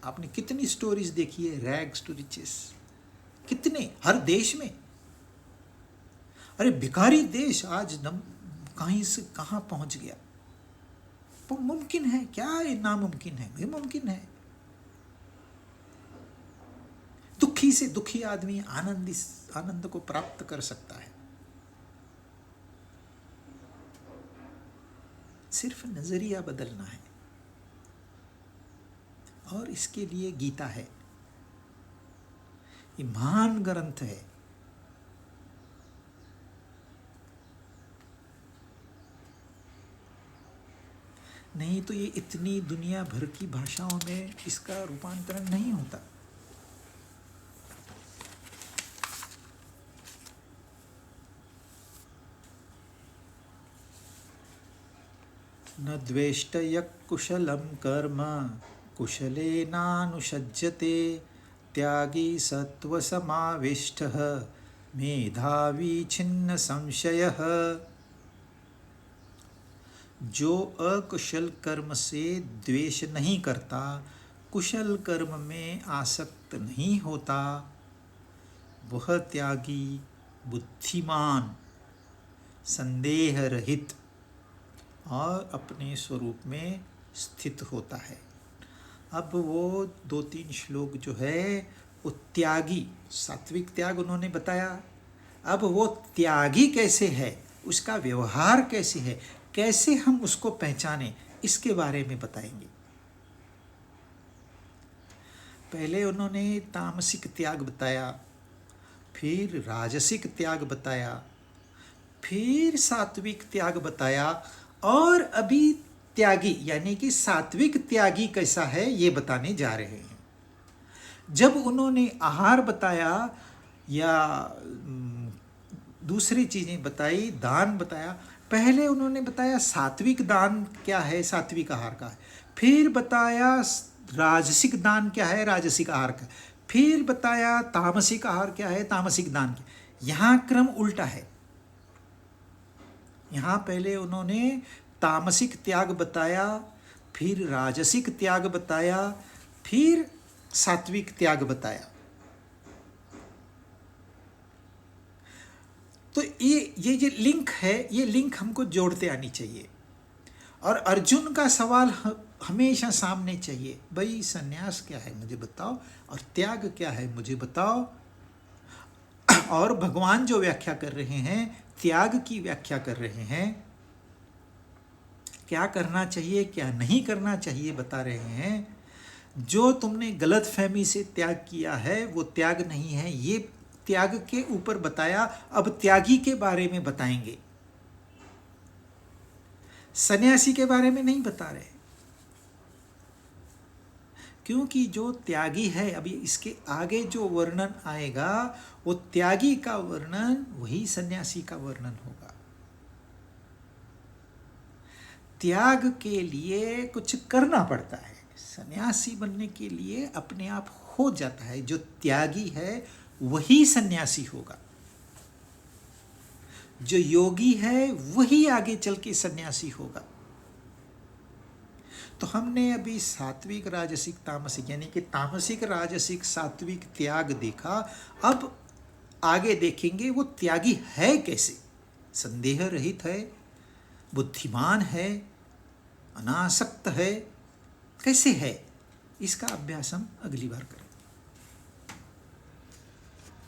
आपने कितनी स्टोरीज देखी है, रैग्स टू रिचेस, कितने, हर देश में। अरे भिखारी देश आज कहीं से कहाँ पहुंच गया। तो मुमकिन है क्या? ये नामुमकिन है? ये मुमकिन है। दुखी से दुखी आदमी आनंद को प्राप्त कर सकता है। सिर्फ नजरिया बदलना है, और इसके लिए गीता है। ये महान ग्रंथ है। नहीं तो ये इतनी दुनिया भर की भाषाओं में इसका रूपांतरण नहीं होता। न द्वेष्टयः कुशलं कर्म कुशलेनानुषज्यते त्यागी सत्त्वसमाविष्टः मेधावी छिन्न संशयः। जो अकुशल कर्म से द्वेष नहीं करता, कुशल कर्म में आसक्त नहीं होता, वह त्यागी, बुद्धिमान, संदेह रहित और अपने स्वरूप में स्थित होता है। अब वो 2-3 श्लोक जो है वो त्यागी, सात्विक त्याग उन्होंने बताया। अब वो त्यागी कैसे है, उसका व्यवहार कैसे है, कैसे हम उसको पहचाने, इसके बारे में बताएंगे। पहले उन्होंने तामसिक त्याग बताया, फिर राजसिक त्याग बताया, फिर सात्विक त्याग बताया, और अभी त्यागी यानी कि सात्विक त्यागी कैसा है ये बताने जा रहे हैं। जब उन्होंने आहार बताया या दूसरी चीजें बताई, दान बताया, पहले उन्होंने बताया सात्विक दान क्या है, सात्विक आहार का है, फिर बताया राजसिक दान क्या है, राजसिक आहार का, फिर बताया तामसिक आहार क्या है, तामसिक दान क्या। यहाँ क्रम उल्टा है। यहाँ पहले उन्होंने तामसिक त्याग बताया, फिर राजसिक त्याग बताया, फिर सात्विक त्याग बताया। तो ये जो लिंक है, ये लिंक हमको जोड़ते आनी चाहिए। और अर्जुन का सवाल हमेशा सामने चाहिए, भाई सन्यास क्या है मुझे बताओ, और त्याग क्या है मुझे बताओ। और भगवान जो व्याख्या कर रहे हैं, त्याग की व्याख्या कर रहे हैं, क्या करना चाहिए क्या नहीं करना चाहिए बता रहे हैं। जो तुमने गलत फहमी से त्याग किया है वो त्याग नहीं है, ये त्याग के ऊपर बताया। अब त्यागी के बारे में बताएंगे, सन्यासी के बारे में नहीं बता रहे, क्योंकि जो त्यागी है, अभी इसके आगे जो वर्णन आएगा वो त्यागी का वर्णन वही सन्यासी का वर्णन होगा। त्याग के लिए कुछ करना पड़ता है, सन्यासी बनने के लिए अपने आप हो जाता है। जो त्यागी है वही सन्यासी होगा, जो योगी है वही आगे चल के सन्यासी होगा। तो हमने अभी सात्विक राजसिक तामसिक यानी कि तामसिक राजसिक सात्विक त्याग देखा। अब आगे देखेंगे वो त्यागी है कैसे, संदेह रहित है, बुद्धिमान है, अनासक्त है, कैसे है, इसका अभ्यास हम अगली बार करेंगे।